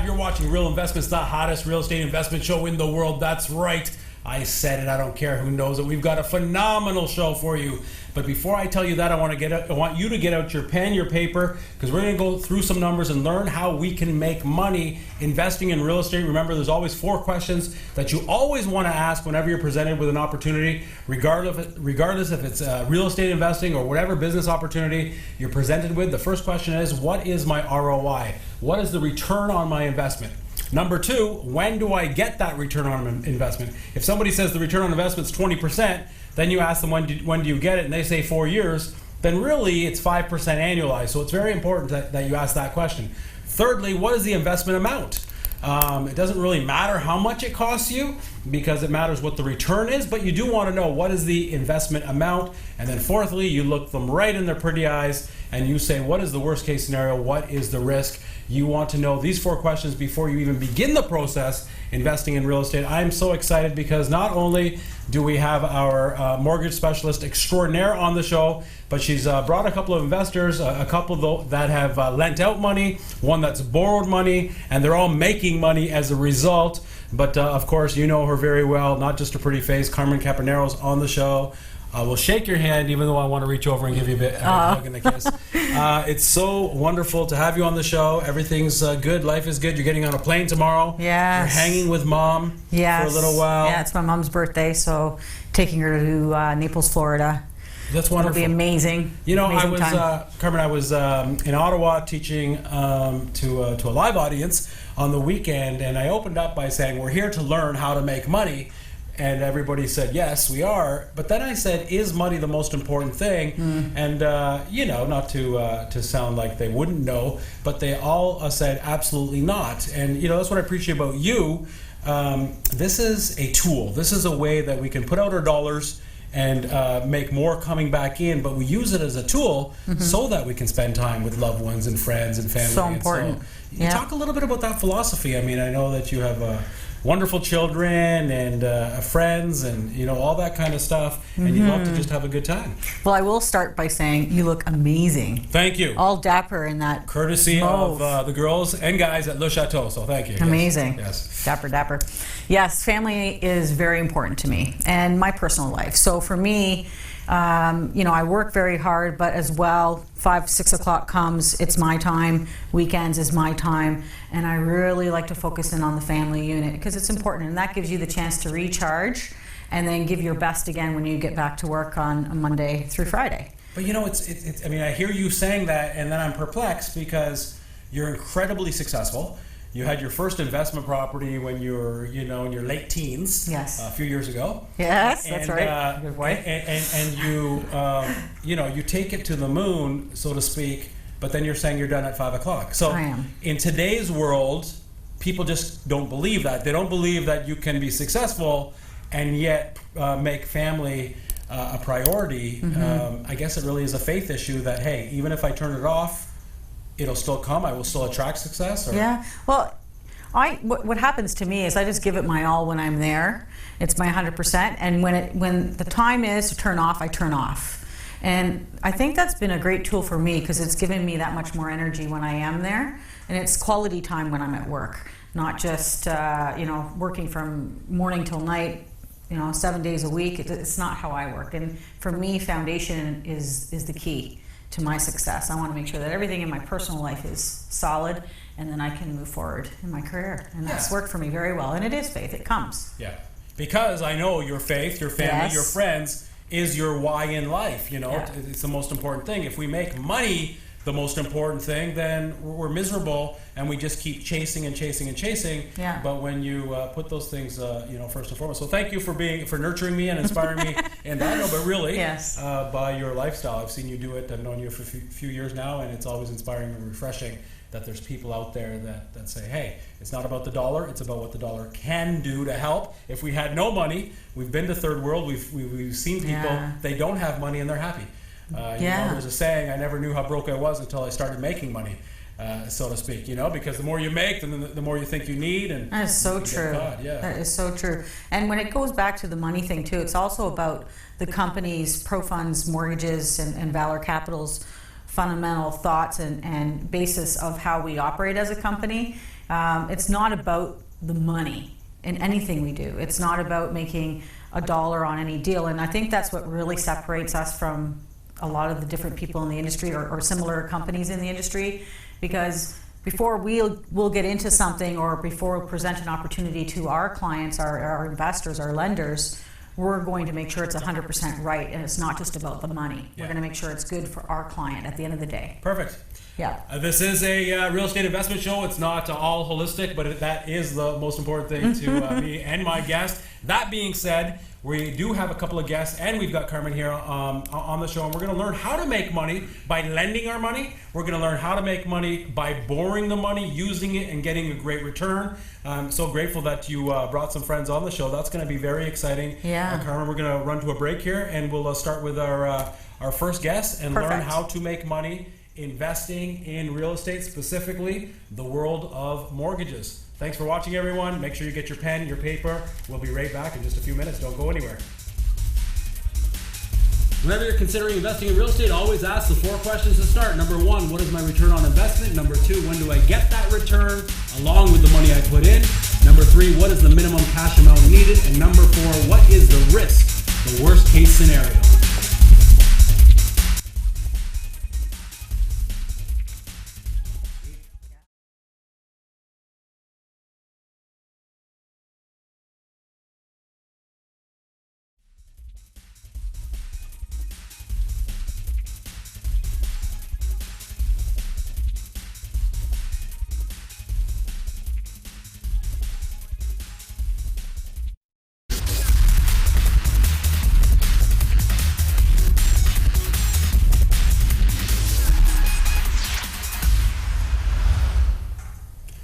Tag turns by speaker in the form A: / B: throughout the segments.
A: You're watching Real Investments, the hottest real estate investment show in the world. That's right. I said it. I don't care who knows it. We've got a phenomenal show for you. But before I tell you that, I want you to get out your pen, your paper, because we're going to go through some numbers and learn how we can make money investing in real estate. Remember, there's always 4 questions that you always want to ask whenever you're presented with an opportunity, regardless if it's real estate investing or whatever business opportunity you're presented with. The first question is, what is my ROI? What is the return on my investment? Number 2, when do I get that return on investment? If somebody says the return on investment is 20%, then you ask them when do you get it, and they say 4 years, then really it's 5% annualized. So it's very important that you ask that question. Thirdly, what is the investment amount? It doesn't really matter how much it costs you because it matters what the return is, but you do want to know what is the investment amount. And then fourthly, you look them right in their pretty eyes and you say, what is the worst case scenario? What is the risk? You want to know these 4 questions before you even begin the process investing in real estate. I'm so excited because not only do we have our mortgage specialist extraordinaire on the show, but she's brought a couple of investors, a couple that have lent out money, one that's borrowed money, and they're all making money as a result. But of course, you know her very well, not just a pretty face. Carmen Campagnaro is on the show. We'll shake your hand, even though I want to reach over and give you a hug and a kiss. It's so wonderful to have you on the show. Everything's good. Life is good. You're getting on a plane tomorrow.
B: Yes.
A: You're hanging with Mom for a little while.
B: Yeah, it's my mom's birthday, so taking her to Naples, Florida.
A: That's wonderful.
B: It'll be amazing.
A: You know,
B: amazing
A: Carmen, I was in Ottawa teaching to a live audience on the weekend, and I opened up by saying, we're here to learn how to make money. And everybody said, yes, we are. But then I said, is money the most important thing? And, you know, not to sound like they wouldn't know, but they all said, absolutely not. And, you know, that's what I appreciate about you. This is a tool. This is a way that we can put out our dollars and make more coming back in, but we use it as a tool so that we can spend time with loved ones and friends and family.
B: So important.
A: So, you talk a little bit about that philosophy. I mean, I know that you have wonderful children and friends and, you know, all that kind of stuff, and you love to just have a good time.
B: Well, I will start by saying you look amazing.
A: Thank you.
B: All dapper in that
A: courtesy
B: mauve.
A: of the girls and guys at Le Chateau, so thank you.
B: Amazing.
A: Yes.
B: Dapper, dapper. Yes, family is very important to me and my personal life. So for me, you know, I work very hard, but as well, 5, 6 o'clock comes, it's my time. Weekends is my time. And I really like to focus in on the family unit because it's important. And that gives you the chance to recharge and then give your best again when you get back to work on a Monday through Friday.
A: But you know, it's I mean, I hear you saying that and then I'm perplexed because you're incredibly successful. You had your first investment property when you were, you know, in your late teens.
B: Yes.
A: A few years ago.
B: Yes, that's right. Good boy.
A: And you, you know, you take it to the moon, so to speak, but then you're saying you're done at 5 o'clock. So
B: I am.
A: In today's world, people just don't believe that. They don't believe that you can be successful and yet make family a priority. I guess it really is a faith issue that, hey, even if I turn it off, it'll still come. I will still attract success. Or?
B: Yeah. Well, what happens to me is I just give it my all when I'm there. It's my 100%, and when the time is to turn off, I turn off. And I think that's been a great tool for me because it's given me that much more energy when I am there, and it's quality time when I'm at work, not just you know, working from morning till night, you know, 7 days a week. It's not how I work. And for me, foundation is the key to my success. I want to make sure that everything in my personal life is solid, and then I can move forward in my career. And that's worked for me very well. And it is faith. It comes. Yeah.
A: Because I know your faith, your family, your friends is your why in life. You know, it's the most important thing. If we make money the most important thing, then we're miserable and we just keep chasing and chasing and chasing.
B: Yeah.
A: But when you put those things, you know, first and foremost. So thank you for nurturing me and inspiring me. And I know, but really, by your lifestyle, I've seen you do it. I've known you for a few years now, and it's always inspiring and refreshing that there's people out there that say, hey, it's not about the dollar, it's about what the dollar can do to help. If we had no money, we've been to third world, we've seen people, they don't have money and they're happy. You know, there's a saying, I never knew how broke I was until I started making money, so to speak, you know, because the more you make, then the more you think you need. And
B: that is so true. That is so true. And when it goes back to the money thing too, it's also about the company's Pro Funds, mortgages, and Valor Capital's fundamental thoughts and basis of how we operate as a company. It's not about the money in anything we do. It's not about making a dollar on any deal. And I think that's what really separates us from a lot of the different people in the industry or similar companies in the industry, because before we'll get into something or before we present an opportunity to our clients, our investors, our lenders, we're going to make sure it's 100% right, and it's not just about the money. We're going to make sure it's good for our client at the end of the day.
A: Perfect.
B: Yeah.
A: This is a real estate investment show. It's not all holistic, but that is the most important thing to me and my guest. That being said, we do have a couple of guests, and we've got Carmen here on the show, and we're going to learn how to make money by lending our money. We're going to learn how to make money by borrowing the money, using it, and getting a great return. I'm so grateful that you brought some friends on the show. That's going to be very exciting.
B: Yeah.
A: Carmen, we're going to run to a break here, and we'll start with our first guest and learn how to make money investing in real estate, specifically the world of mortgages. Thanks for watching, everyone. Make sure you get your pen, your paper. We'll be right back in just a few minutes. Don't go anywhere. Whenever you're considering investing in real estate, always ask the 4 questions to start. Number 1, what is my return on investment? Number 2, when do I get that return along with the money I put in? Number 3, what is the minimum cash amount needed? And number 4, what is the risk, the worst case scenario?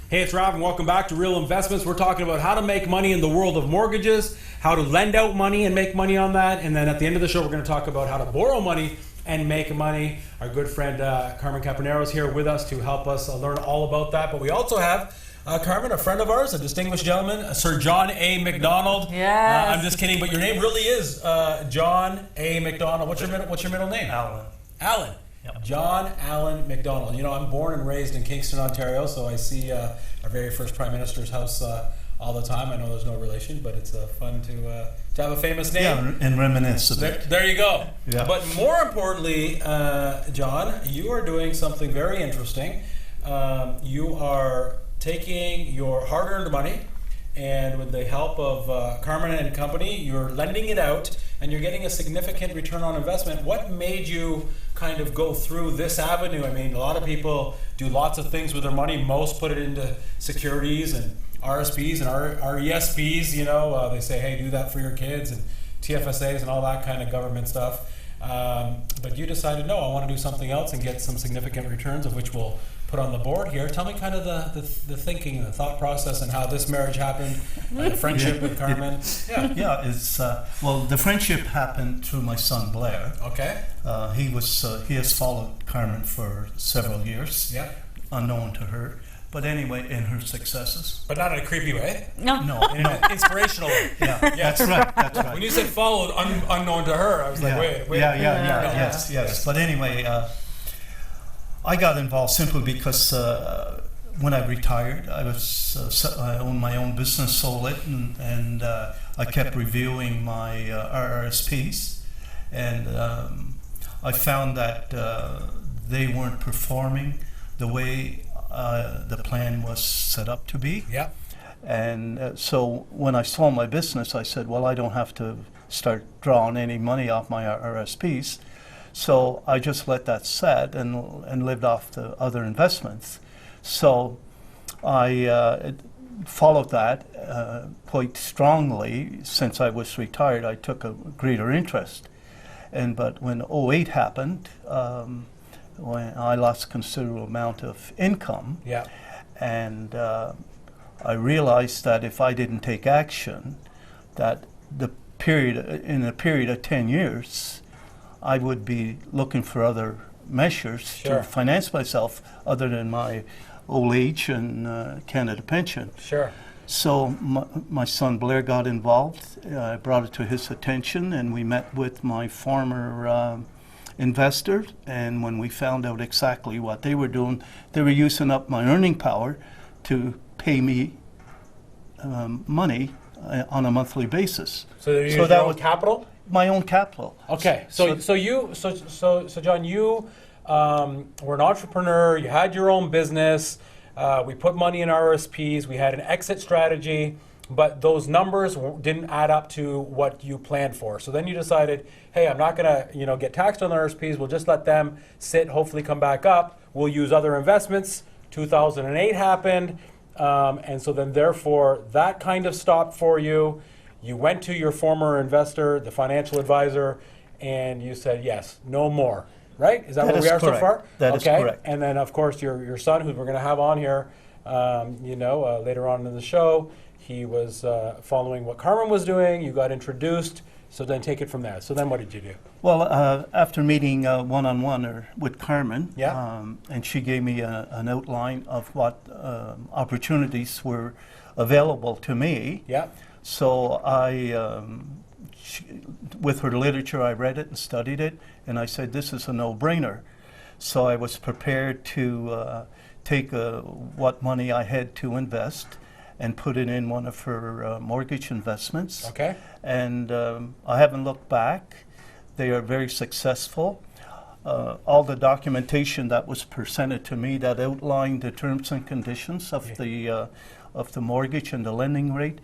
A: Hey, it's Rav, and welcome back to Real Investments. We're talking about how to make money in the world of mortgages, how to lend out money and make money on that, and then at the end of the show, we're going to talk about how to borrow money and make money. Our good friend Carmen Campagnaro is here with us to help us learn all about that. But we also have Carmen, a friend of ours, a distinguished gentleman, Sir John A. McDonald.
B: Yes.
A: I'm just kidding, but your name really is John A. McDonald. What's your middle name?
C: Alan.
A: Alan. Yep. John Allen McDonald. You know, I'm born and raised in Kingston, Ontario, so I see our very first Prime Minister's house all the time. I know there's no relation, but it's fun to have a famous name.
C: Yeah, and reminisce a bit.
A: There you go.
C: Yeah.
A: But more importantly, John, you are doing something very interesting. You are taking your hard-earned money, and with the help of Carmen and company, you're lending it out, and you're getting a significant return on investment. What made you kind of go through this avenue? I mean, a lot of people do lots of things with their money. Most put it into securities and RSPs and RESPs. You know, they say, hey, do that for your kids, and TFSAs and all that kind of government stuff. But you decided, no, I want to do something else and get some significant returns, of which we'll put on the board here. Tell me kind of the thinking, the thought process, and how this marriage happened, the friendship with Carmen.
C: Yeah, it's well, the friendship happened through my son Blair.
A: Okay.
C: He has followed Carmen for several years.
A: Yeah.
C: Unknown to her, but anyway, in her successes.
A: But not in a creepy way.
B: No.
C: No,
A: In an inspirational way.
C: Yeah,
A: Yes.
C: that's right. That's right.
A: When you said followed, unknown to her, I was like, wait.
C: Yeah. Yes. But anyway, I got involved simply because when I retired, I owned my own business, sold it, and I kept reviewing my RRSPs, and I found that they weren't performing the way the plan was set up to be.
A: Yeah.
C: And so when I sold my business, I said, well, I don't have to start drawing any money off my RSPs. So I just let that set and lived off the other investments. So I followed that quite strongly. Since I was retired, I took a greater interest. But when 2008 happened, when I lost a considerable amount of income,
A: Yeah.
C: and I realized that if I didn't take action, that in a period of 10 years, I would be looking for other measures
A: Sure.
C: to finance myself other than my old age and Canada pension.
A: Sure.
C: So my son Blair got involved. I brought it to his attention, and we met with my former investors. And when we found out exactly what they were doing, they were using up my earning power to pay me money on a monthly basis.
A: So you use your own capital?
C: My own capital.
A: Okay, so John, you were an entrepreneur. You had your own business. We put money in RRSPs. We had an exit strategy, but those numbers didn't add up to what you planned for. So then you decided, hey, I'm not going to get taxed on the RRSPs. We'll just let them sit. Hopefully, come back up. We'll use other investments. 2008 happened, and so then therefore that kind of stopped for you. You went to your former investor, the financial advisor, and you said, yes, no more, right? Is that where we are so far?
C: That is correct.
A: And then, of course, your son, who we're going to have on here, later on in the show, he was following what Carmen was doing. You got introduced. So then take it from there. So then what did you do?
C: Well, after meeting one-on-one with Carmen,
A: Yeah.
C: And she gave me an outline of what opportunities were available to me.
A: Yeah.
C: So with her literature, I read it and studied it, and I said, this is a no-brainer. So I was prepared to take what money I had to invest and put it in one of her mortgage investments.
A: Okay.
C: And I haven't looked back. They are very successful. All the documentation that was presented to me that outlined the terms and conditions of the mortgage and the lending rate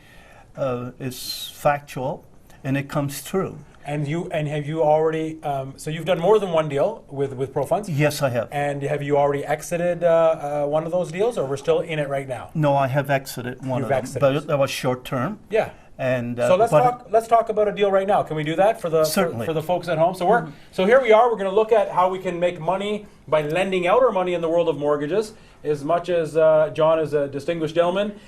C: is factual, and it comes true.
A: And have you already? So you've done more than one deal with ProFunds.
C: Yes, I have.
A: And have you already exited one of those deals, or we're still in it right now?
C: No, I have exited one
A: You've
C: of
A: exited.
C: them, but that was short term.
A: Yeah.
C: And
A: So let's talk about a deal right now. Can we do that for the
C: Certainly.
A: for the folks at home? So here we are. We're going to look at how we can make money by lending out our money in the world of mortgages. As much as John is a distinguished gentleman,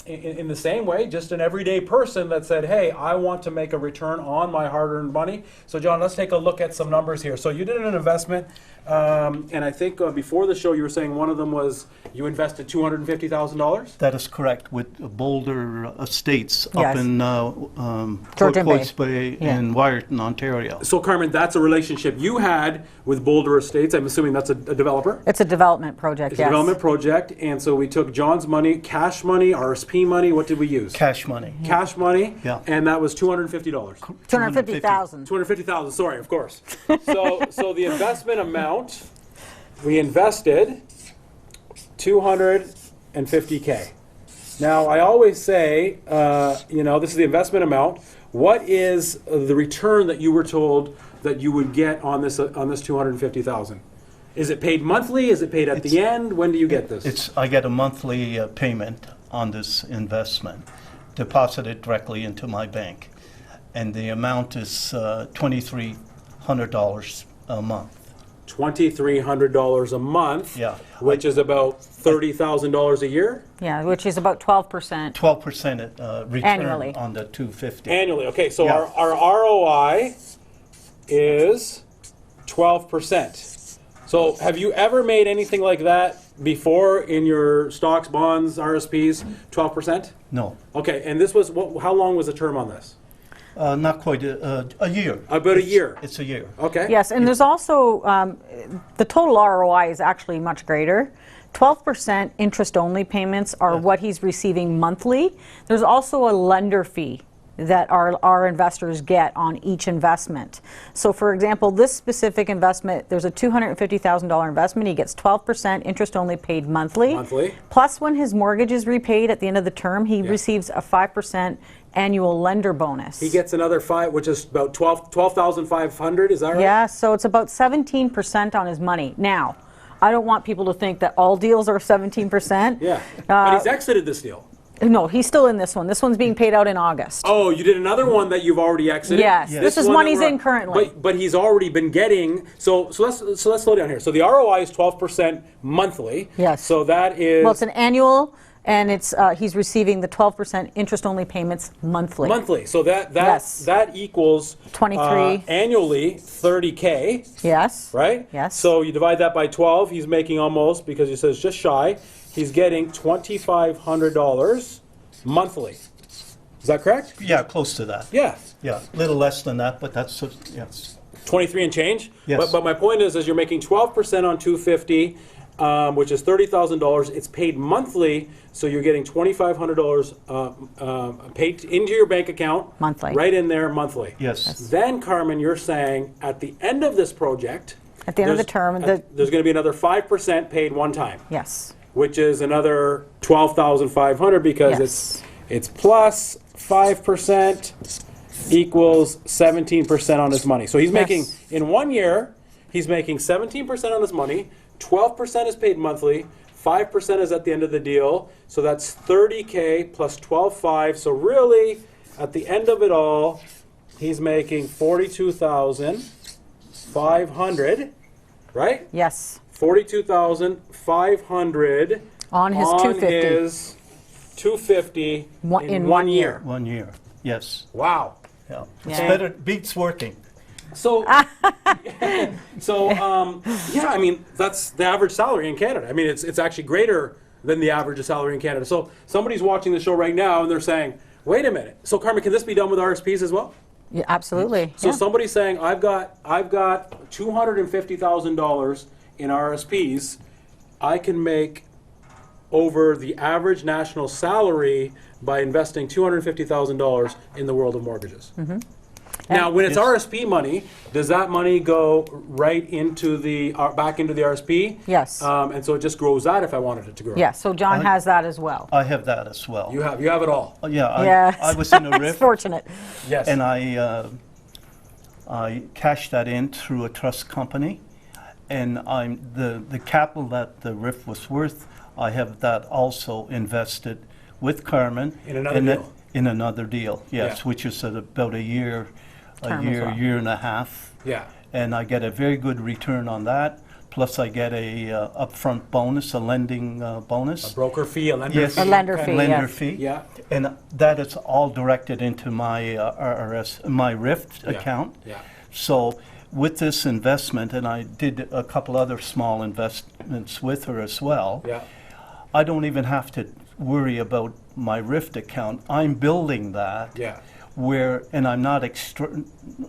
A: in the same way, just an everyday person that said, hey, I want to make a return on my hard-earned money. So John, let's take a look at some numbers here. So you did an investment, and I think before the show you were saying one of them was you invested $250,000?
C: that is correct, with Boulder Estates
B: Yes.
C: up in
B: Georgian Bay.
C: Turquoise Bay
B: Yeah.
C: in Wyerton, Ontario.
A: So Carmen, that's a relationship you had with Boulder Estates. I'm assuming that's a developer?
B: It's a development project,
A: It's
B: yes.
A: a development project, and so we took John's money, cash money, RSP money. What did we use?
C: Cash money.
A: Cash money,
C: Yeah.
A: and that was $250.
B: 250,000.
A: 250,000. Sorry, of course. So the investment amount we invested $250K. Now I always say, this is the investment amount. What is the return that you were told that you would get on this $250,000? Is it paid monthly? Is it paid at the end? When do you get this?
C: I get a monthly payment on this investment, deposited directly into my bank, and the amount is $2,300 a month.
A: $2,300 a month,
C: Yeah.
A: which is about $30,000 a year?
B: Yeah, which is about 12%.
C: 12% return
B: Annually.
C: on the 250.
A: Annually, okay, so
C: Yeah.
A: our ROI is 12%. So have you ever made anything like that before in your stocks, bonds, RSPs, 12%?
C: No,
A: Okay, and this was, how long was the term on this?
C: not quite a year.
A: About a year.
C: It's a year.
A: Okay.
B: Yes, and there's also, the total ROI is actually much greater. 12% interest-only payments are what he's receiving monthly. There's also a lender fee that our investors get on each investment. So for example, this specific investment, there's a $250,000 investment. He gets 12% interest only paid monthly.
A: Monthly.
B: Plus when his mortgage is repaid at the end of the term, he receives a 5% annual lender bonus.
A: He gets another 5, which is about 12,500, is that right?
B: Yeah, so it's about 17% on his money. Now, I don't want people to think that all deals are 17%.
A: Yeah, but he's exited this deal.
B: No, he's still in this one. This one's being paid out in August.
A: Oh, you did another one that you've already exited?
B: Yes, this is one he's in currently.
A: But he's already been getting, so let's slow down here. So the ROI is 12% monthly.
B: Yes.
A: So that is...
B: Well, it's an annual, and it's he's receiving the 12% interest-only payments monthly.
A: monthly. So that
B: Yes.
A: that equals
B: 23.
A: Annually $30K,
B: Yes.
A: right?
B: Yes.
A: So you divide that by 12. He's making almost, because he says just shy. He's getting $2,500 monthly. Is that correct?
C: Yeah, close to that.
A: Yeah.
C: Yeah, a little less than that, but that's, yes.
A: 23 and change.
C: Yes.
A: But my point is you're making 12% on 250, which is $30,000. It's paid monthly, so you're getting $2,500 paid into your bank account.
B: Monthly.
A: Right in there monthly.
C: Yes.
A: Then, Carmen, you're saying at the end of this project,
B: At the end of the term,
A: there's going to be another 5% paid one time.
B: yes.
A: Which is another $12,500 because
B: Yes.
A: it's plus 5% equals 17% on his money. So he's making, in 1 year, he's making 17% on his money, 12% is paid monthly, 5% is at the end of the deal, so that's 30K plus 12.5. So really, at the end of it all, he's making 42,500, right?
B: Yes.
A: 42,500
B: On his 250.
A: his 250
B: In 1 year.
C: 1 year. Yes.
A: Wow.
C: Yeah. It's
B: Yeah.
C: better. Beats working.
A: So, yeah, I mean, that's the average salary in Canada. I mean, it's actually greater than the average salary in Canada. So somebody's watching the show right now and they're saying, wait a minute. So Carmen, can this be done with RSPs as well?
B: Yeah, absolutely.
A: So
B: yeah.
A: somebody's saying, I've got $250,000 in RSPs. I can make over the average national salary by investing $250,000 in the world of mortgages.
B: Mm-hmm.
A: Now, when it's
C: Yes.
A: RSP money, does that money go right into the back into the RSP?
B: Yes.
A: And so it just grows that if I wanted it to grow.
B: Yeah, so John has that as well.
C: I have that as well.
A: You have it all.
C: Yeah.
B: Yes.
C: I was in a
B: It's
C: RIF,
B: fortunate.
A: Yes.
C: and I cashed that in through a trust company, and I'm the capital that the RIF was worth. I have that also invested with Carmen
A: In another deal.
C: In another deal, yes,
A: Yeah.
C: which is at about a year,
B: Term as well.
C: year and a half,
A: Yeah.
C: and I get a very good return on that. Plus, I get a upfront bonus, a lending bonus.
A: A broker fee, a lender
C: Yes.
A: fee.
B: A lender
A: kind
B: fee,
A: of-
C: lender
B: yes.
C: fee.
A: Yeah.
C: And that is all directed into my my RIF account.
A: Yeah.
C: So with this investment, and I did a couple other small investments with her as well,
A: Yeah.
C: I don't even have to worry about my RIF account. I'm building that
A: Yeah.
C: and I'm not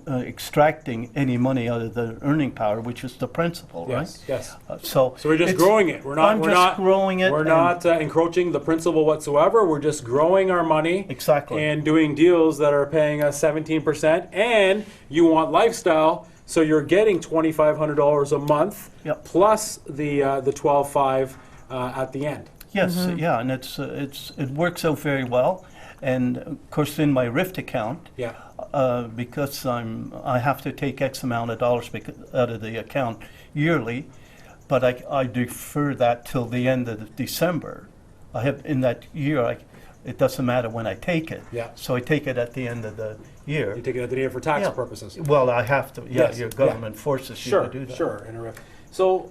C: extracting any money out of the earning power, which is the principal,
A: Yes.
C: right?
A: Yes.
C: So
A: So we're just
C: it's-
A: growing it. We're not.
C: I'm
A: we're
C: just
A: not
C: growing it
A: We're
C: and-
A: not encroaching the principal whatsoever. We're just growing our money.
C: Exactly.
A: And doing deals that are paying us 17%. And you want lifestyle, so you're getting $2,500 a month
C: Yep.
A: plus the 12.5 at the end.
C: Yes,
B: Mm-hmm.
C: yeah, and it works out very well, and of course in my RIF account,
A: Yeah.
C: because I have to take X amount of dollars out of the account yearly, but I defer that till the end of December. I have in that year, it doesn't matter when I take it.
A: Yeah.
C: So I take it at the end of the year.
A: You take it at the end for tax
C: Yeah.
A: purposes.
C: Well, I have to. Yeah,
A: Yes,
C: your
A: yeah.
C: government forces you
A: Sure,
C: to do that.
A: sure. In a RIF. So,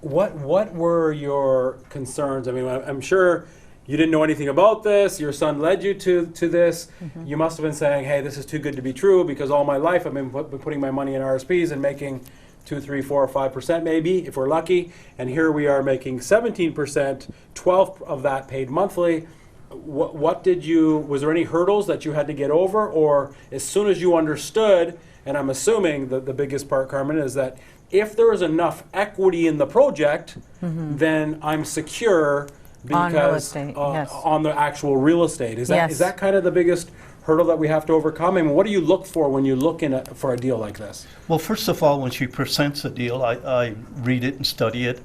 A: what were your concerns? I mean, I'm sure you didn't know anything about this. Your son led you to this.
B: Mm-hmm.
A: You must have been saying, "Hey, this is too good to be true," because all my life I've been putting my money in RSPs and making 2, 3, 4, or 5% maybe if we're lucky. And here we are making 17%, 12 of that paid monthly. What did you? Was there any hurdles that you had to get over, or as soon as you understood? And I'm assuming that the biggest part, Carmen, is that if there is enough equity in the project, then I'm secure
B: On real
A: because
B: estate, yes.
A: on the actual real estate. Is that
B: Yes.
A: is that kind of the biggest hurdle that we have to overcome? I mean, what do you look for when you look for a deal like this?
C: Well, first of all, when she presents a deal, I read it and study it,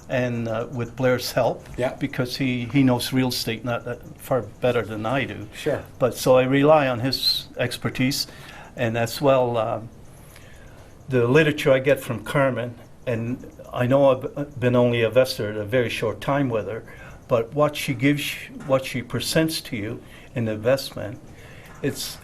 C: and with Blair's help,
A: Yeah.
C: because he knows real estate not that far better than I do.
A: Sure.
C: But so I rely on his expertise, and as well the literature I get from Carmen, and I know I've been only a investor a very short time with her, but what she presents to you in investment, it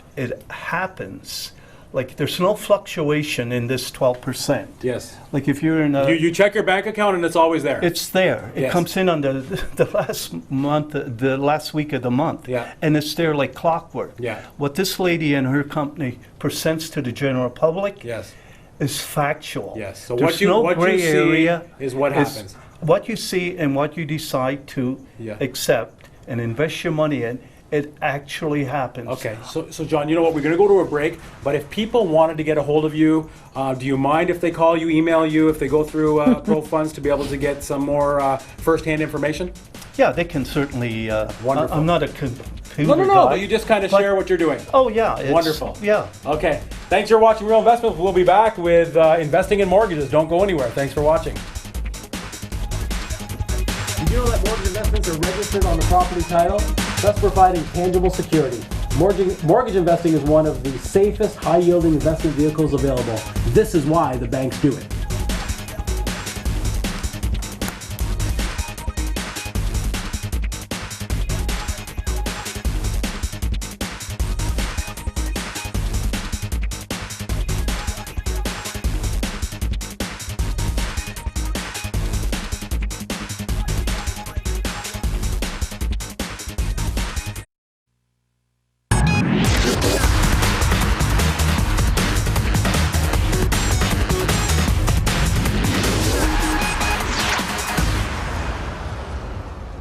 C: happens. Like there's no fluctuation in this 12%.
A: Yes.
C: Like if you're in a,
A: You check your bank account and it's always there.
C: it's there. It
A: Yes.
C: comes in on the last month, the last week of the month.
A: Yeah.
C: And it's there like clockwork.
A: Yeah.
C: What this lady and her company presents to the general public
A: Yes.
C: is factual.
A: Yes. So
C: There's no
A: what
C: gray
A: you see
C: area.
A: is what happens.
C: What you see and what you decide to
A: Yeah.
C: accept and invest your money in It actually happens.
A: Okay, so John, you know what? We're going to go to a break, but if people wanted to get a hold of you, do you mind if they call you, email you, if they go through ProFunds to be able to get some more first-hand information?
C: Yeah, they can certainly.
A: Wonderful.
C: I'm not a computer
A: No,
C: guy.
A: but you just kind of share what you're doing.
C: Oh yeah, it's,
A: Wonderful.
C: Yeah.
A: Okay, thanks for watching Real Investments. We'll be back with investing in mortgages. Don't go anywhere. Thanks for watching. Did you know that mortgage investments are registered on the property title, thus providing tangible security? Mortgage investing is one of the safest, high-yielding investment vehicles available. This is why the banks do it.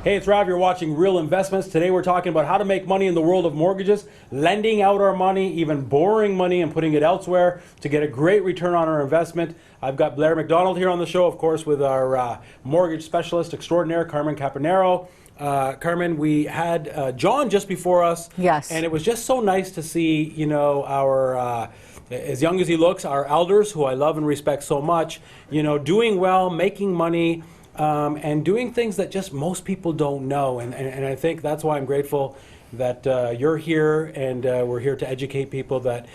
A: Hey, it's Rav. You're watching Real Investments. Today we're talking about how to make money in the world of mortgages, lending out our money, even borrowing money and putting it elsewhere to get a great return on our investment. I've got Blair McDonald here on the show, of course, with our mortgage specialist extraordinaire, Carmen Campagnaro. Carmen, we had John just before us.
B: Yes.
A: And it was just so nice to see, you know, our, as young as he looks, our elders, who I love and respect so much, you know, doing well, making money, and doing things that just most people don't know. And I think that's why I'm grateful that you're here, and we're here to educate people that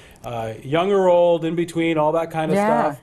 A: young or old, in between, all that kind of stuff.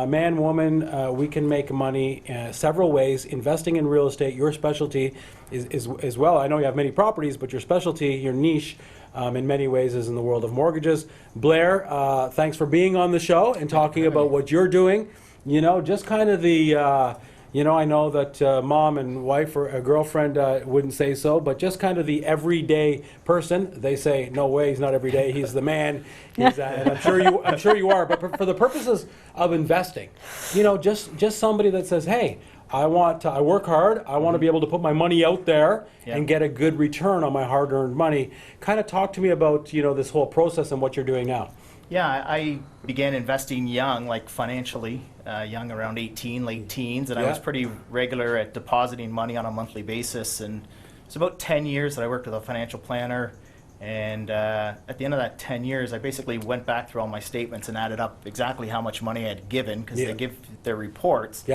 A: Man, woman, we can make money several ways. Investing in real estate, your specialty is as well. I know you have many properties, but your specialty, your niche, in many ways is in the world of mortgages. Blair, thanks for being on the show and talking about what you're doing. You know, just kind of the... you know, I know that mom and wife or a girlfriend wouldn't say so, but just kind of the everyday person. They say, "No way, he's not everyday. He's the man." He's, and I'm sure you are. But for the purposes of investing, you know, just somebody that says, "Hey, I work hard. I want to be able to put my money out there and get a good return on my hard-earned money." Kind of talk to me about, you know, this whole process and what you're doing now.
D: Yeah, I began investing young, like financially, young around 18, late teens, and I was pretty regular at depositing money on a monthly basis. And it's about 10 years that I worked with a financial planner. And at the end of that 10 years, I basically went back through all my statements and added up exactly how much money I had given, because they give their reports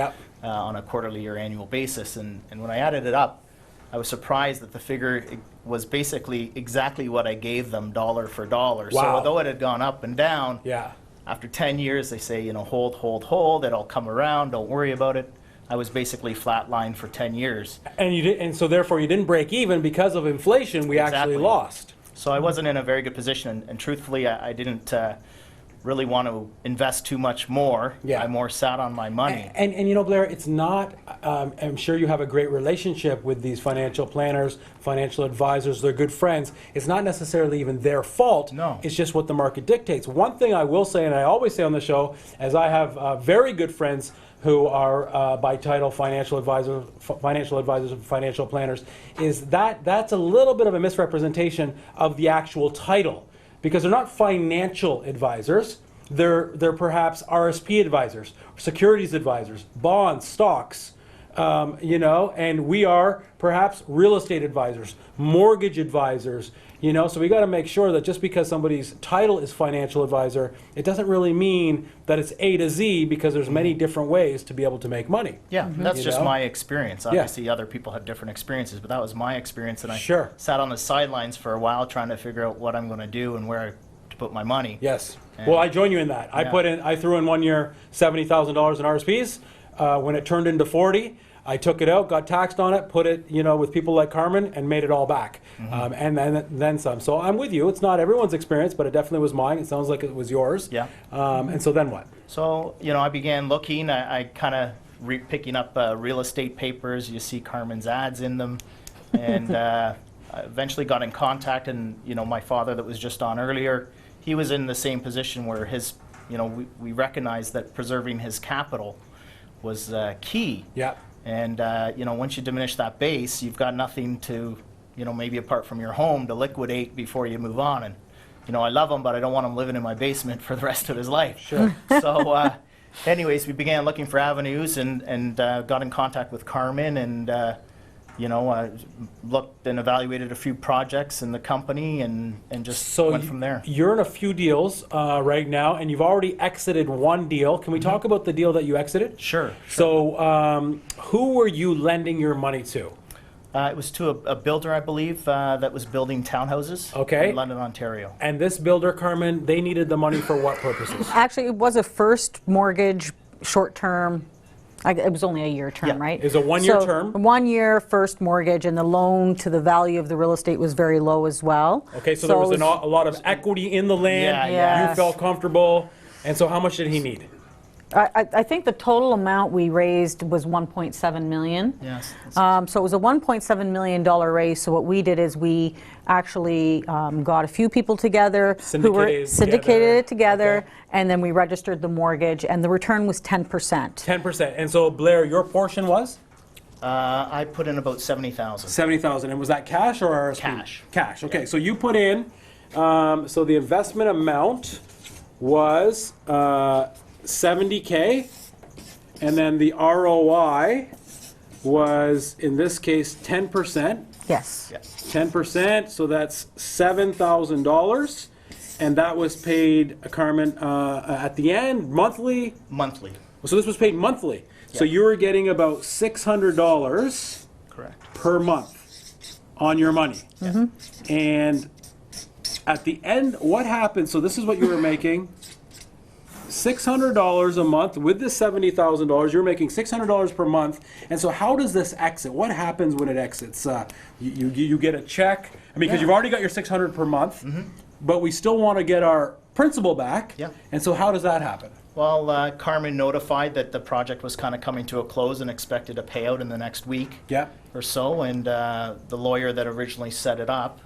D: on a quarterly or annual basis. And when I added it up, I was surprised that the figure was basically exactly what I gave them, dollar for dollar.
A: Wow.
D: So although it had gone up and down, after 10 years, they say, you know, hold, it'll come around, don't worry about it. I was basically flatlined for 10 years.
A: And you did, and so therefore you didn't break even because of inflation. We actually lost.
D: So I wasn't in a very good position, and truthfully, I didn't really want to invest too much more. I more sat on my money.
A: And you know, Blair, it's not, I'm sure you have a great relationship with these financial planners, financial advisors, they're good friends. It's not necessarily even their fault.
D: No.
A: It's just what the market dictates. One thing I will say, and I always say on the show, as I have very good friends who are by title financial advisors, and financial planners, is that that's a little bit of a misrepresentation of the actual title. Because they're not financial advisors, they're perhaps RSP advisors, securities advisors, bonds, stocks, you know, and we are perhaps real estate advisors, mortgage advisors, you know, so we got to make sure that just because somebody's title is financial advisor, it doesn't really mean that it's A to Z, because there's many different ways to be able to make money.
D: Yeah, that's just my experience. Obviously, other people have different experiences, but that was my experience, and I sat on the sidelines for a while trying to figure out what I'm going to do and where to put my money.
A: Yes. Well, I join you in that. I threw in 1 year $70,000 in RSPs. When it turned into 40, I took it out, got taxed on it, put it, you know, with people like Carmen, and made it all back, and then some. So I'm with you. It's not everyone's experience, but it definitely was mine. It sounds like it was yours. Yeah. And so then what?
D: So, you know, I began looking. I kind of picking up real estate papers. You see Carmen's ads in them, and I eventually got in contact. And you know, my father that was just on earlier, he was in the same position where his, you know, we recognized that preserving his capital was key. Yeah. And you know, once you diminish that base, you've got nothing to, maybe apart from your home, to liquidate before you move on. And, I love him, but I don't want him living in my basement for the rest of his life.
A: Sure.
D: So, anyways, we began looking for avenues and got in contact with Carmen and, looked and evaluated a few projects in the company and just went from there.
A: You're in a few deals right now, and you've already exited one deal. Can we talk about the deal that you exited?
D: Sure.
A: So who were you lending your money to?
D: It was to a builder, I believe, that was building townhouses in London, Ontario.
A: And this builder, Carmen, they needed the money for what purposes?
B: Actually, it was a first mortgage, short-term. It was only a year term, right?
A: It was a one-year term.
B: 1 year first mortgage, and the loan to the value of the real estate was very low as well.
A: Okay, so there was a lot of equity in the land.
B: Yeah.
A: You felt comfortable. And so how much did he need?
B: I think the total amount we raised was 1.7 million.
D: Yes.
B: So it was a $1.7 million raise. So what we did is we actually got a few people together who were syndicated together,
A: okay.
B: And then we registered the mortgage, and the return was 10%.
A: 10%. And so Blair, your portion was?
D: I put in about 70,000.
A: 70,000. And was that cash or RSP?
D: Cash.
A: Cash. Okay. So you put in. So the investment amount was 70K, and then the ROI was, in this case, 10%.
B: Yes.
A: 10%, so that's $7,000, and that was paid, Carmen, at the end, monthly?
D: Monthly.
A: So this was paid monthly. So you were getting about $600
D: Correct.
A: per month on your money. And at the end, what happened? So this is what you were making. $600 a month with the $70,000. You're making $600 per month. And so how does this exit? What happens when it exits? You get a check. I mean, because you've already got your $600 per month, but we still want to get our principal back.
D: Yeah.
A: And so how does that happen?
D: Well, Carmen notified that the project was kind of coming to a close and expected a payout in the next week or so. And the lawyer that originally set it up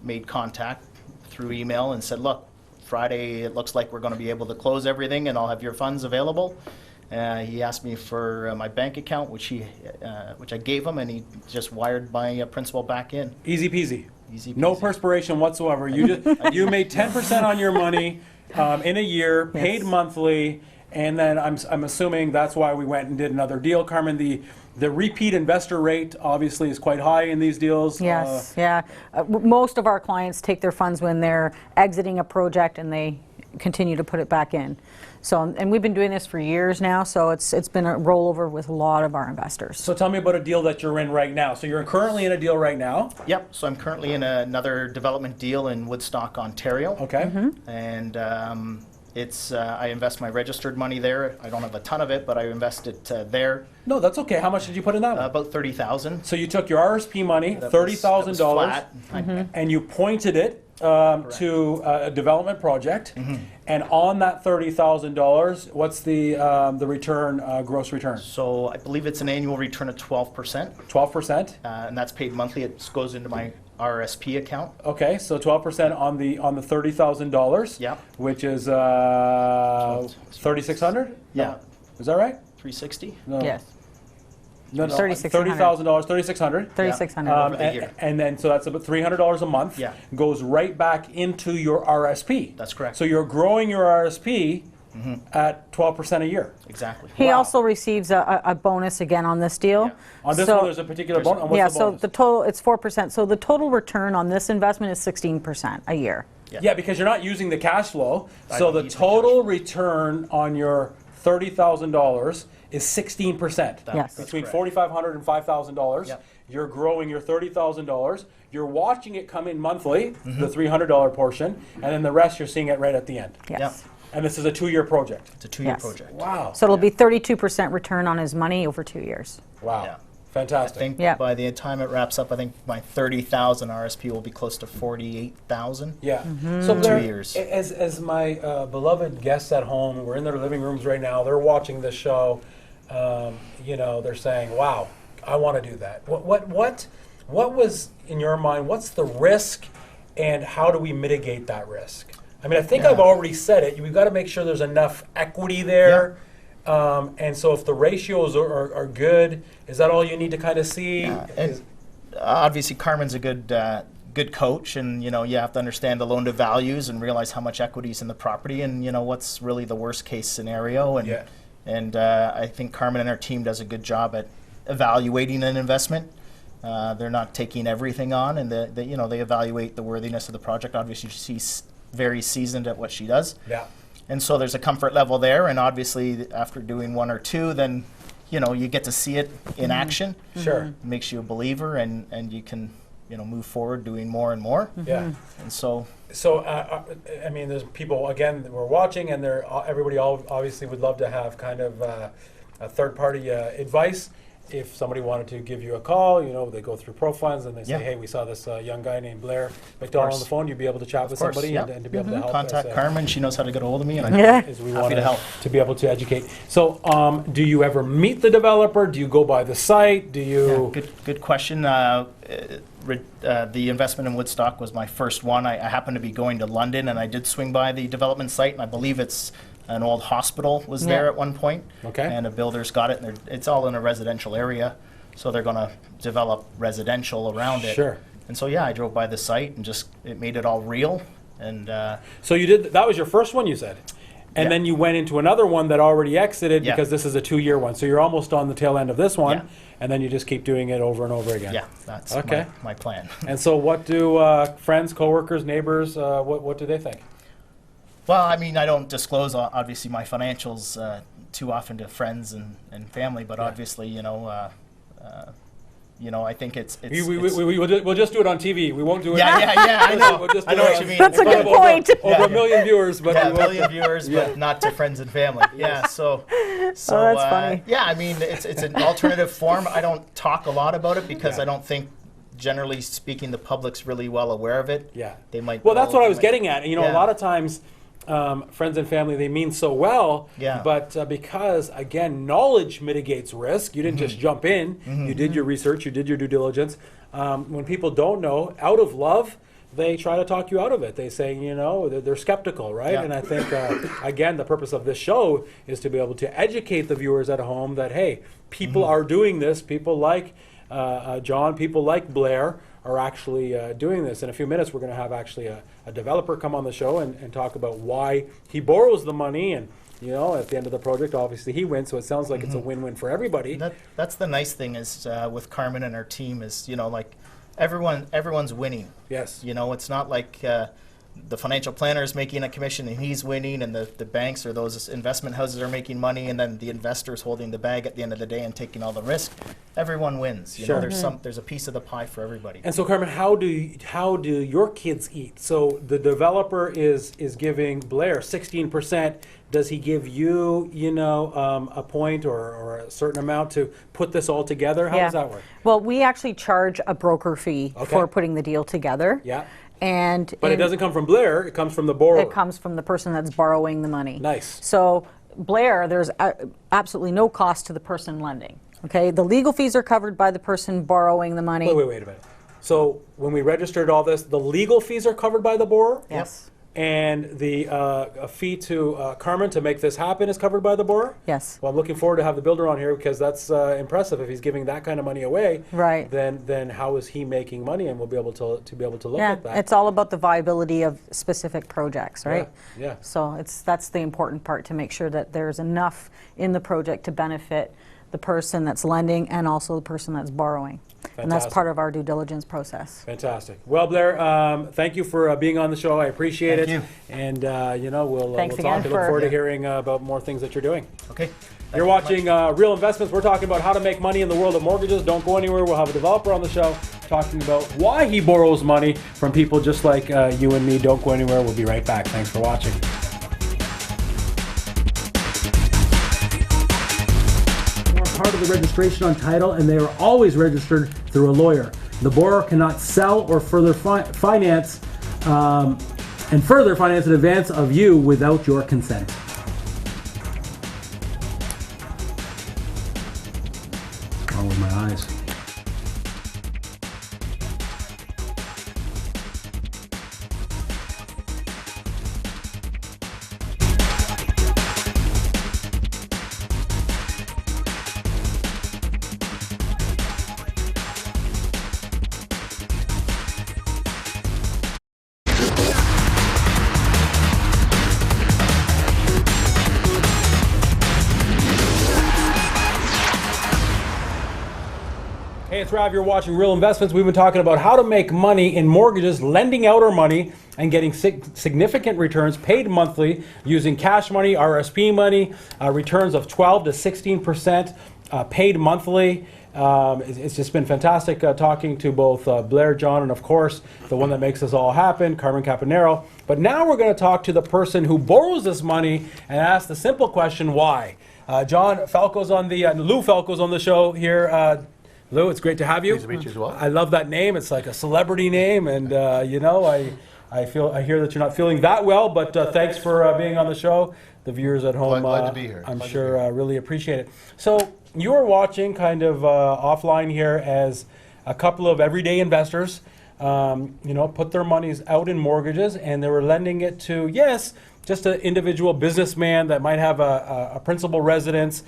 D: made contact through email and said, look, Friday, it looks like we're going to be able to close everything and I'll have your funds available. He asked me for my bank account, which I gave him, and he just wired my principal back in.
A: Easy peasy.
D: Easy peasy.
A: No perspiration whatsoever. You you made 10% on your money in a year, paid monthly, and then I'm assuming that's why we went and did another deal. Carmen, the repeat investor rate obviously is quite high in these deals.
B: Yes, most of our clients take their funds when they're exiting a project and they continue to put it back in. So, and we've been doing this for years now, so it's been a rollover with a lot of our investors.
A: So tell me about a deal that you're in right now. So you're currently in a deal right now?
D: Yep, so I'm currently in another development deal in Woodstock, Ontario.
A: Okay.
D: And I invest my registered money there. I don't have a ton of it, but I invest it there.
A: No, that's okay. How much did you put in that one?
D: About 30,000.
A: So you took your RSP money,
D: That was
A: $30,000, and you pointed it to a development project. And on that $30,000, what's the return, gross return?
D: So I believe it's an annual return of 12%.
A: 12%?
D: And that's paid monthly. It goes into my RRSP account.
A: Okay, so 12% on the $30,000.
D: Yep.
A: Which is $3,600?
D: Yeah.
A: Is that right?
D: 360.
A: No.
B: Yes,
A: No, no.
B: $3,600.
A: $30,000, $3,600.
B: 3,600.
D: Over the year.
A: And then, so that's about $300 a month.
D: Yeah.
A: Goes right back into your RSP.
D: That's correct.
A: So you're growing your RSP at 12% a year.
D: Exactly.
B: He
A: Wow.
B: also receives a bonus again on this deal.
D: Yeah.
A: On this
B: So-
A: one, there's a particular bonus. And what's
B: Yeah,
A: the
B: so
A: bonus?
B: the total, it's 4%. So the total return on this investment is 16% a year.
A: Yeah, because you're not using the cash flow.
D: I
A: So
D: don't
A: the
D: use the
A: total return on your $30,000 is 16%.
B: Yes.
A: Between
D: correct.
A: $4,500 and $5,000.
D: Yep.
A: You're growing your $30,000. You're watching it come in monthly, the $300 portion, and then the rest you're seeing it right at the end.
B: Yes.
D: Yep.
A: And this is a 2-year project.
D: It's a 2-year
B: Yes.
D: project.
A: Wow.
B: So it'll be 32% return on his money over 2 years.
A: Wow.
D: Yeah. I
A: Fantastic.
D: think
B: Yeah.
D: by the time it wraps up, I think my 30,000 RSP will be close to 48,000.
A: Yeah. So Blair,
D: 2 years.
A: as my beloved guests at home, we're in their living rooms right now. They're watching this show. They're saying, "Wow, I want to do that." What was in your mind? What's the risk, and how do we mitigate that risk? I mean, I think I've already said it. We've got to make sure there's enough equity there. And so if the ratios are good, is that all you need to kind of see?
D: And obviously Carmen's a good coach, and you have to understand the loan to values and realize how much equity is in the property, and what's really the worst case scenario. And I think Carmen and her team does a good job at evaluating an investment. They're not taking everything on, and they evaluate the worthiness of the project. Obviously, she's very seasoned at what she does.
A: Yeah.
D: And so there's a comfort level there, and obviously after doing one or two, then you get to see it in action.
A: Sure.
D: It makes you a believer, and you can move forward doing more and more.
A: Yeah.
D: And so
A: I mean, there's people again that we're watching, and everybody obviously would love to have kind of a third-party advice. If somebody wanted to give you a call, they go through ProFunds and they say, hey, we saw this young guy named Blair McDonald on the phone. You'd be able to chat with somebody and to be able to help.
D: Contact Carmen. She knows how to get a hold of me, and I'm
A: happy
D: to help.
A: To be able to educate. So, do you ever meet the developer? Do you go by the site? Do you?
D: Yeah, good question. The investment in Woodstock was my first one. I happened to be going to London, and I did swing by the development site, and I believe it's an old hospital was there at one point.
A: Okay.
D: And a builder's got it, and it's all in a residential area, so they're going to develop residential around it.
A: Sure.
D: And so I drove by the site and it made it all real. And
A: so you did. That was your first one, you said, and then you went into another one that already exited because this is a 2-year one. So you're almost on the tail end of this one, and then you just keep doing it over and over again.
D: Yeah, that's my plan.
A: And so, what do friends, coworkers, neighbors? What do they think?
D: Well, I mean, I don't disclose obviously my financials too often to friends and family, but obviously, I think it's
A: we'll just do it on TV. We won't do it.
D: Yeah, I know.
A: I know
D: what you mean.
B: That's a good point.
A: Over 1 million viewers, but
D: a million viewers, but not to friends and family. Yeah, so
B: that's funny.
D: Yeah, I mean, it's an alternative form. I don't talk a lot about it because I don't think, generally speaking, the public's really well aware of it.
A: Yeah,
D: they might.
A: Well, that's what I was getting at. A lot of times. Friends and family, they mean so well, but because, again, knowledge mitigates risk. You didn't just jump in. You did your research. You did your due diligence. When people don't know, out of love, they try to talk you out of it. They say, they're skeptical, right? Yeah. And I think, again, the purpose of this show is to be able to educate the viewers at home that, hey, people are doing this. People like John, people like Blair are actually doing this. In a few minutes, we're going to have actually a developer come on the show and talk about why he borrows the money, and at the end of the project, obviously he wins. So it sounds like it's a win-win for everybody.
D: That's the nice thing is with Carmen and her team is like everyone's winning.
A: Yes.
D: It's not like the financial planner is making a commission and he's winning, and the banks or those investment houses are making money, and then the investor's holding the bag at the end of the day and taking all the risk. Everyone wins.
A: Sure.
D: There's a piece of the pie for everybody.
A: And so, Carmen, how do your kids eat? So the developer is giving Blair 16%. Does he give you, a point or a certain amount to put this all together? How does that work?
B: Well, we actually charge a broker fee for putting the deal together.
A: Yeah.
B: But
A: it doesn't come from Blair, it comes from the borrower.
B: It comes from the person that's borrowing the money.
A: Nice.
B: So Blair, there's absolutely no cost to the person lending. Okay, the legal fees are covered by the person borrowing the money.
A: Wait a minute. So when we registered all this, the legal fees are covered by the borrower?
B: Yes.
A: And the fee to Carmen to make this happen is covered by the borrower?
B: Yes.
A: Well, I'm looking forward to have the builder on here because that's impressive. If he's giving that kind of money away,
B: right?
A: Then how is he making money? And we'll be able to look at that.
B: It's all about the viability of specific projects, right?
A: Yeah.
B: So that's the important part, to make sure that there's enough in the project to benefit the person that's lending and also the person that's borrowing. Fantastic. And that's part of our due diligence process.
A: Fantastic. Well, Blair, thank you for being on the show. I appreciate it.
D: Thank you.
A: And we'll
B: Thanks
A: talk. I
B: again
A: look forward to hearing about more things that you're doing.
D: Okay.
A: You're watching Real Investments. We're talking about how to make money in the world of mortgages. Don't go anywhere. We'll have a developer on the show talking about why he borrows money from people just like you and me. Don't go anywhere. We'll be right back. Thanks for watching. Part of the registration on title, and they are always registered through a lawyer. The borrower cannot sell or further finance an advance of you without your consent. What's wrong with my eyes? it's Rav. You're watching Real Investments. We've been talking about how to make money in mortgages, lending out our money, and getting significant returns paid monthly using cash money, RSP money, returns of 12 to 16% paid monthly. It's just been fantastic talking to both Blair, John, and of course, the one that makes this all happen, Carmen Campagnaro. But now we're going to talk to the person who borrows this money and ask the simple question, why? John Falco's on the, Lou Falco's on the show here. Lou, it's great to have you.
E: Pleased to meet you as well.
A: I love that name. It's like a celebrity name, and you know, I hear that you're not feeling that well, but thanks for being on the show. The viewers at home,
E: Glad to be here.
A: I'm sure really appreciate it. So you were watching kind of offline here as a couple of everyday investors, you know, put their monies out in mortgages, and they were lending it to, yes, just an individual businessman that might have a principal residence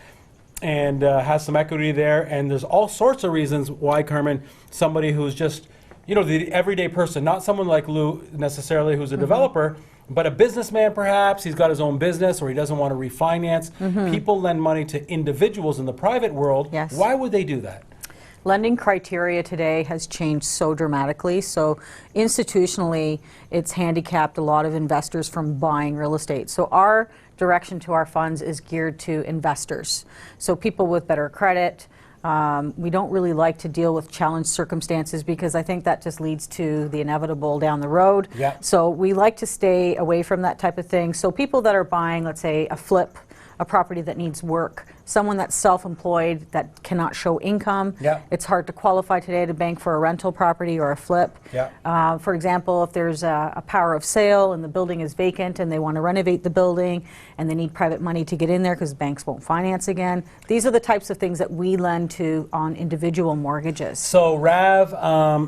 A: and has some equity there. And there's all sorts of reasons why, Carmen, somebody who's just, you know, the everyday person, not someone like Lou necessarily who's a developer, but a businessman perhaps, he's got his own business or he doesn't want to refinance. People lend money to individuals in the private world.
B: Yes.
A: Why would they do that?
B: Lending criteria today has changed so dramatically. So institutionally, it's handicapped a lot of investors from buying real estate. So our direction to our funds is geared to investors. So people with better credit. We don't really like to deal with challenged circumstances because I think that just leads to the inevitable down the road.
A: Yeah.
B: So we like to stay away from that type of thing. So people that are buying, let's say, a flip, a property that needs work, someone that's self-employed that cannot show income.
A: Yeah.
B: It's hard to qualify today to bank for a rental property or a flip.
A: Yeah.
B: For example, if there's a power of sale and the building is vacant and they want to renovate the building and they need private money to get in there because banks won't finance again. These are the types of things that we lend to on individual mortgages.
A: So Rav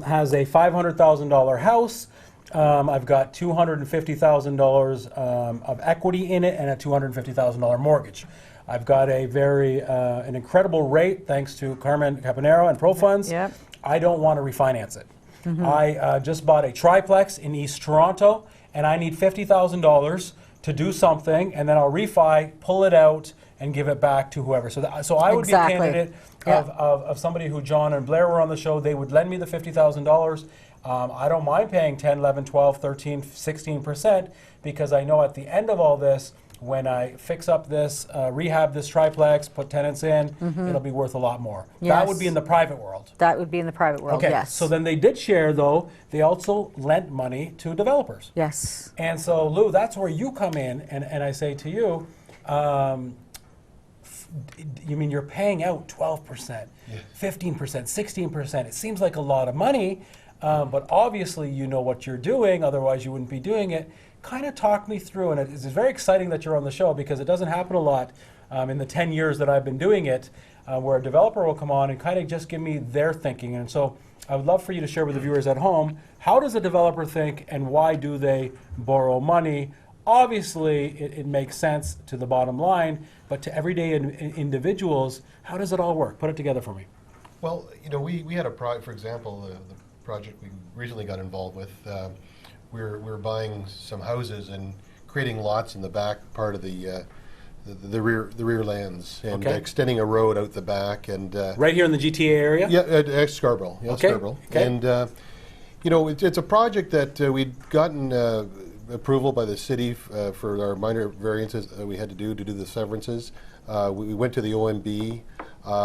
A: has a $500,000 house. I've got $250,000 of equity in it and a $250,000 mortgage. I've got a an incredible rate thanks to Carmen Campagnaro and ProFunds.
B: Yep.
A: I don't want to refinance it. I just bought a triplex in East Toronto and I need $50,000 to do something, and then I'll refi, pull it out, and give it back to whoever. So I would
B: Exactly.
A: be a candidate of somebody who John and Blair were on the show. They would lend me the $50,000. I don't mind paying 10, 11, 12, 13, 16% because I know at the end of all this, when I fix up this, rehab this triplex, put tenants in, it'll be worth a lot more.
B: Yes.
A: That would be in the private world.
B: That would be in the private world,
A: Okay,
B: yes.
A: so then they did share, though, they also lent money to developers.
B: Yes.
A: And so, Lou, that's where you come in, and I say to you, you mean you're paying out 12%, 15%, 16%. It seems like a lot of money, but obviously you know what you're doing, otherwise you wouldn't be doing it. Kind of talk me through, and it's very exciting that you're on the show because it doesn't happen a lot in the 10 years that I've been doing it, where a developer will come on and kind of just give me their thinking. And so I would love for you to share with the viewers at home, how does a developer think and why do they borrow money? Obviously, it makes sense to the bottom line, but to everyday individuals, how does it all work? Put it together for me.
E: Well, you know, we had a project, for example, the project we recently got involved with, we're buying some houses and creating lots in the back part of the rear lands and extending a road out the back and
A: Right here in the GTA area?
E: Yeah, at Scarborough. Yeah,
A: Okay.
E: Scarborough.
A: Okay.
E: And you know, it's a project that we'd gotten approval by the city for our minor variances that we had to do the severances. We went to the OMB.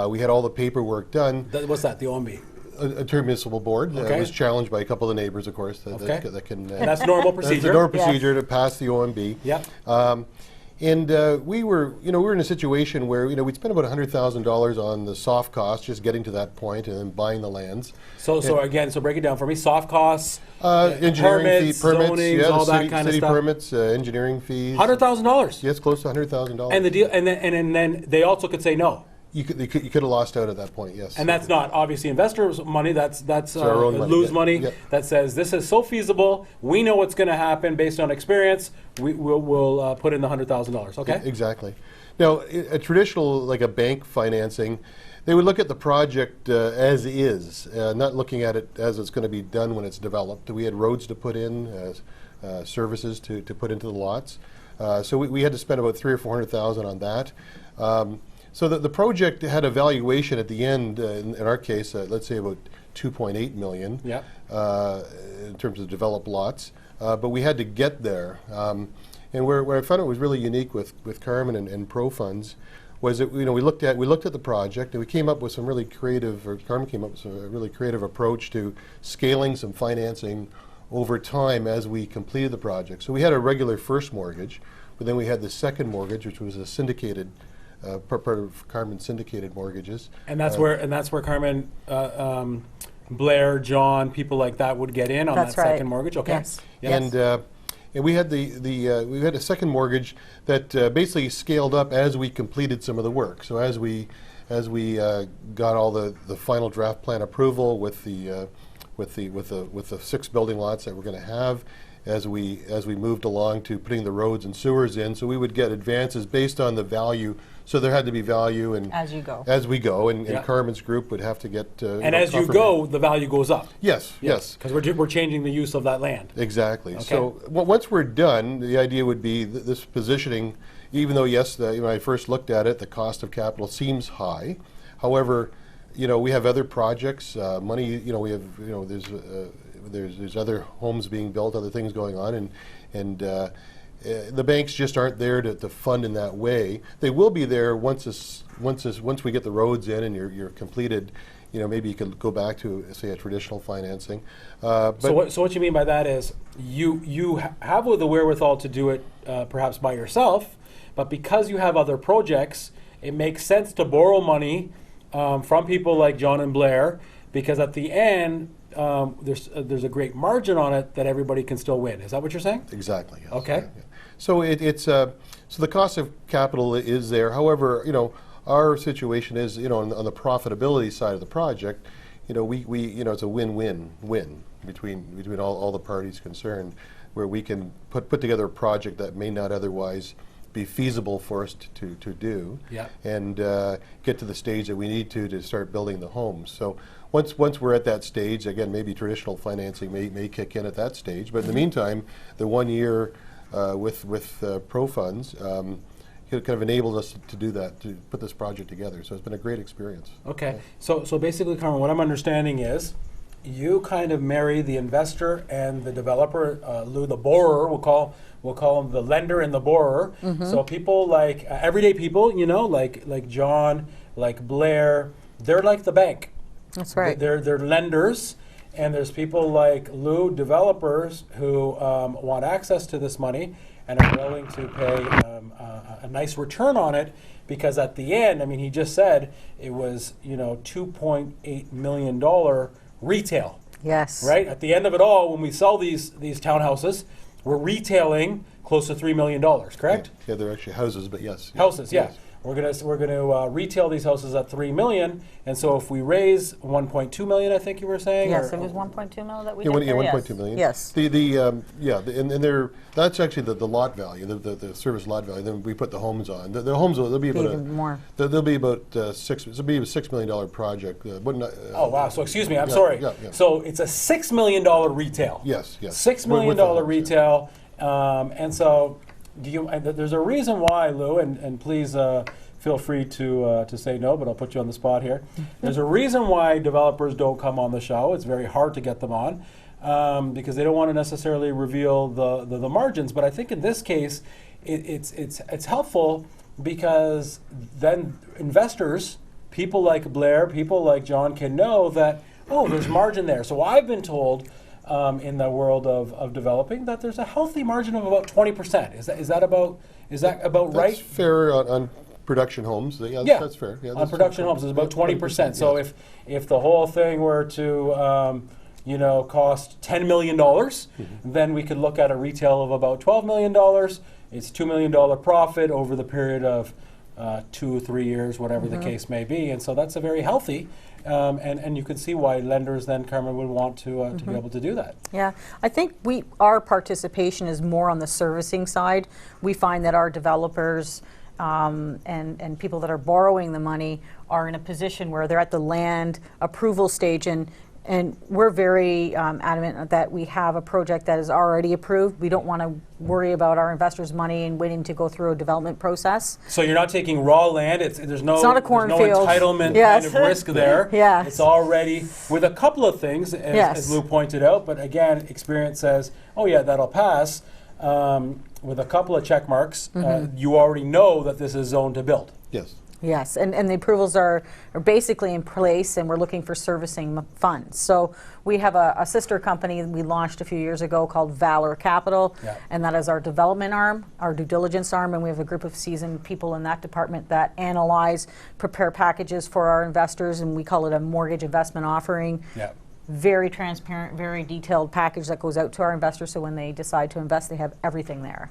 E: We had all the paperwork done.
A: What's that, the OMB?
E: A municipal board.
A: Okay.
E: It was challenged by a couple of the neighbors, of course. That can.
A: And that's normal
E: That's
A: procedure.
E: the normal procedure to pass the OMB.
A: Yep.
E: And we were in a situation where we'd spent about $100,000 on the soft costs, just getting to that point, and then buying the lands.
A: So again, break it down for me. Soft costs,
E: Engineering
A: permits,
E: fee, permits,
A: zonings,
E: yeah,
A: all
E: the
A: that kind of
E: city
A: stuff.
E: permits, engineering fees.
A: $100,000.
E: Yes, close to $100,000.
A: And the deal, and then they also could say no.
E: You could have lost out at that point, yes.
A: And that's not obviously investors' money. That's
E: our own money,
A: Lou's
E: yeah.
A: money.
E: Yep.
A: That says this is so feasible. We know what's going to happen based on experience. We'll put in the $100,000. Okay.
E: Exactly. Now, a traditional, like a bank financing, they would look at the project as is, not looking at it as it's going to be done when it's developed. We had roads to put in, services to put into the lots. So we had to spend about $300,000 or $400,000 on that. So the project had a valuation at the end, in our case, let's say about 2.8 million.
A: Yeah.
E: In terms of developed lots, but we had to get there. And where I found it was really unique with Carmen and Pro Funds was that we looked at the project and we came up with some really creative, or Carmen came up with a really creative approach to scaling some financing over time as we completed the project. So we had a regular first mortgage, but then we had the second mortgage, which was a syndicated, part of Carmen's syndicated mortgages.
A: And that's where Carmen, Blair, John, people like that would get in on
B: That's
A: that
B: right.
A: second mortgage. Okay.
B: Yes.
E: And we had we had a second mortgage that basically scaled up as we completed some of the work. So as we got all the final draft plan approval with the 6 building lots that we're going to have, as we moved along to putting the roads and sewers in, so we would get advances based on the value. So there had to be value, and
B: As you go.
E: as we go, and
A: Yeah.
E: Carmen's group would have to get.
A: And as you go, the value goes up.
E: Yes, yes.
A: Because we're changing the use of that land.
E: Exactly.
A: Okay.
E: So once we're done, the idea would be this positioning, even though, yes, when I first looked at it, the cost of capital seems high. However, we have other projects, money, we have, there's other homes being built, other things going on, and the banks just aren't there to fund in that way. They will be there once we get the roads in and you're completed. Maybe you could go back to, say, a traditional financing. But
A: So what you mean by that is you have the wherewithal to do it perhaps by yourself, but because you have other projects, it makes sense to borrow money from people like John and Blair, because at the end there's a great margin on it that everybody can still win. Is that what you're saying?
E: Exactly. Yes.
A: Okay.
E: Yeah. So so the cost of capital is there. However, our situation is, on the profitability side of the project, we it's a win-win-win between all the parties concerned, where we can put together a project that may not otherwise be feasible for us to do,
A: Yeah.
E: and get to the stage that we need to start building the homes. So once we're at that stage, again, maybe traditional financing may kick in at that stage. But in the meantime, the 1 year with Pro Funds it kind of enabled us to do that, to put this project together. So it's been a great experience.
A: Okay. So basically, Carmen, what I'm understanding is you kind of marry the investor and the developer, Lou, the borrower. We'll call him the lender and the borrower. So people like everyday people, like John, like Blair, they're like the bank.
B: That's right.
A: They're lenders, and there's people like Lou, developers, who want access to this money and are willing to pay a nice return on it, because at the end, he just said it was $2.8 million retail.
B: Yes.
A: Right? At the end of it all, when we sell these townhouses, we're retailing close to $3 million, correct?
E: Yeah, they're actually houses, but yes.
A: Houses, yeah.
E: Yes.
A: We're gonna retail these houses at $3 million, and so if we raise $1.2 million, I think you were saying.
B: Yes,
A: or-
B: it was 1.2 mil that we
E: Yeah,
B: did there,
E: 1.2 million.
B: Yes.
E: And that's actually the lot value, the service lot value. Then we put the homes on. The homes they'll be about
B: Even more.
E: They'll be about six. It'll be a $6 million project.
A: Oh wow! So excuse me, I'm
E: yeah,
A: sorry.
E: yeah.
A: So it's a $6 million retail.
E: Yes, yes.
A: $6 million
E: With the homes, yeah.
A: retail, and so there's a reason why, Lou, and please feel free to say no, but I'll put you on the spot here. There's a reason why developers don't come on the show. It's very hard to get them on because they don't want to necessarily reveal the margins. But I think in this case, it's helpful, because then investors, people like Blair, people like John, can know that, oh, there's margin there. So I've been told in the world of developing that there's a healthy margin of about 20%. Is that about right?
E: That's fair on production homes. Yeah,
A: Yeah,
E: that's fair. Yeah,
A: on
E: that's
A: production
E: fair.
A: homes is about 20%.
E: 20%,
A: So
E: yes.
A: if the whole thing were to cost $10 million, then we could look at a retail of about $12 million. It's $2 million profit over the period of 2 or 3 years, whatever the case may be. And so that's a very healthy, and you can see why lenders then, Carmen, would want to be able to do that.
B: Yeah, I think our participation is more on the servicing side. We find that our developers and people that are borrowing the money are in a position where they're at the land approval stage, and And we're very adamant that we have a project that is already approved. We don't want to worry about our investors' money and waiting to go through a development process.
A: So you're not taking raw land. There's no
B: It's not a
A: there's no
B: cornfield.
A: entitlement
B: Yes.
A: kind of risk there.
B: Yes.
A: It's already with a couple of things, as,
B: Yes.
A: as Lou pointed out. But again, experience says, oh yeah, that'll pass. With a couple of check marks, you already know that this is zoned to build.
E: Yes.
B: Yes, and the approvals are basically in place, and we're looking for servicing funds. So we have a sister company we launched a few years ago called Valor Capital, and that is our development arm, our due diligence arm, and we have a group of seasoned people in that department that analyze, prepare packages for our investors, and we call it a mortgage investment offering.
A: Yeah.
B: Very transparent, very detailed package that goes out to our investors, so when they decide to invest, they have everything there.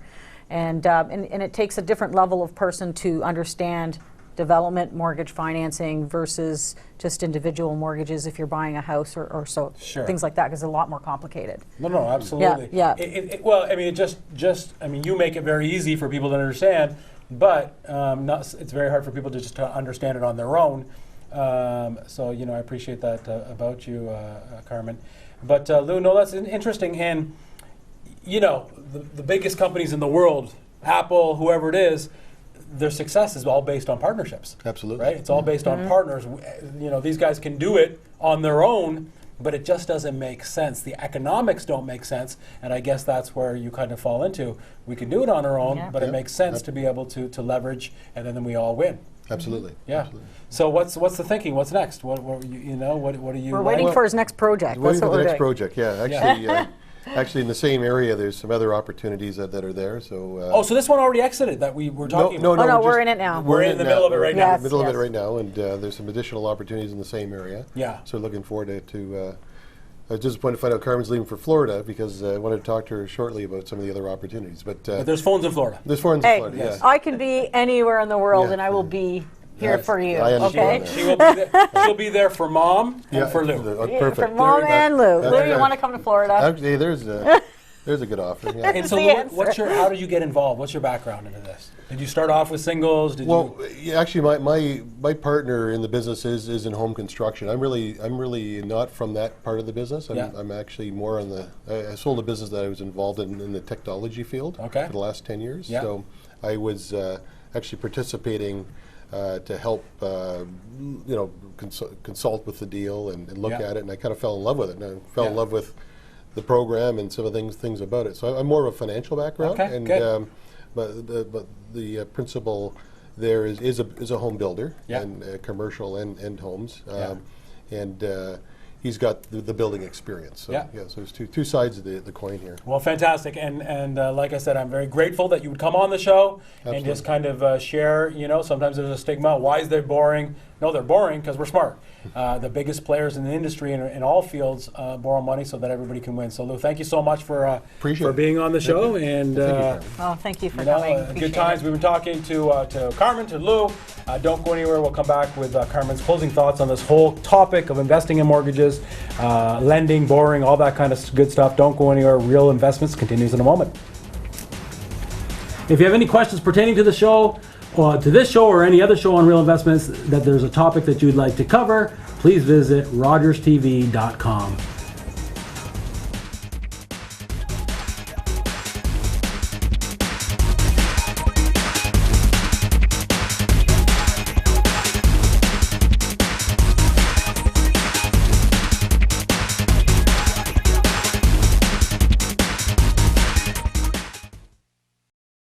B: And it takes a different level of person to understand development mortgage financing versus just individual mortgages if you're buying a house or so, things like that, because it's a lot more complicated.
A: No, absolutely.
B: Yeah.
A: Well, I mean, you make it very easy for people to understand, but it's very hard for people to just understand it on their own. So, I appreciate that about you, Carmen. But Lou, no, that's interesting. And, the biggest companies in the world, Apple, whoever it is, their success is all based on partnerships.
E: Absolutely.
A: Right? It's all based on partners. These guys can do it on their own, but it just doesn't make sense. The economics don't make sense, and I guess that's where you kind of fall into. We can do it on our own, but it makes sense to be able to leverage, and then we all win.
E: Absolutely.
A: Yeah.
E: Absolutely.
A: So what's the thinking? What's next? What are you?
B: We're waiting for his next project.
E: Waiting
B: That's
E: for
B: what
E: the
B: we're
E: next
B: doing.
E: project, yeah. Actually, in the same area, there's some other opportunities that are there. So.
A: So this one already exited that we were talking about.
B: No, we're in it now.
A: We're in the middle of it right now.
B: Yes,
E: In the middle of
B: yes.
E: it right now, and there's some additional opportunities in the same area.
A: Yeah.
E: So looking forward to I was disappointed to find out Carmen's leaving for Florida because I wanted to talk to her shortly about some of the other opportunities. But
A: there's phones in Florida.
E: there's phones
B: Hey,
E: in Florida, yeah.
B: I can be anywhere in the world,
E: Yeah.
B: and I will be here
E: Yes,
B: for you.
E: I understand
B: Okay.
E: that.
A: She will be there. She'll be there for Mom and for Lou.
E: Perfect.
B: For Mom and Lou.
E: That's
B: Lou, you
E: right.
B: want to come to Florida?
E: Actually, there's a good offer. Yeah.
A: And so,
B: the
A: Lou,
B: answer.
A: how did you get involved? What's your background into this? Did you start off with singles?
E: Well, yeah, actually, my partner in the business is in home construction. I'm really not from that part of the business. I'm actually more on the. I sold a business that I was involved in the technology field for the last 10 years.
A: Yeah.
E: So I was actually participating to help consult with the deal and look at it, and I kind of fell in love with it. And I fell in love with the program and some of the things about it. So I'm more of a financial background, and
A: good.
E: but the principal there is a home builder and commercial and homes, and he's got the building experience. So so there's two sides of the coin here.
A: Well, fantastic, and like I said, I'm very grateful that you would come on the show and just kind of share. Sometimes there's a stigma. Why is they boring? No, they're boring because we're smart. The biggest players in the industry in all fields borrow money so that everybody can win. So, Lou, thank you so much for being on the show. And
B: Thank you for coming.
A: good
B: Appreciate
A: times.
B: it.
A: We've been talking to Carmen, to Lou. Don't go anywhere. We'll come back with Carmen's closing thoughts on this whole topic of investing in mortgages, lending, borrowing, all that kind of good stuff. Don't go anywhere. Real Investments continues in a moment. If you have any questions pertaining to the show, to this show or any other show on Real Investments, that there's a topic that you'd like to cover, please visit rogerstv.com.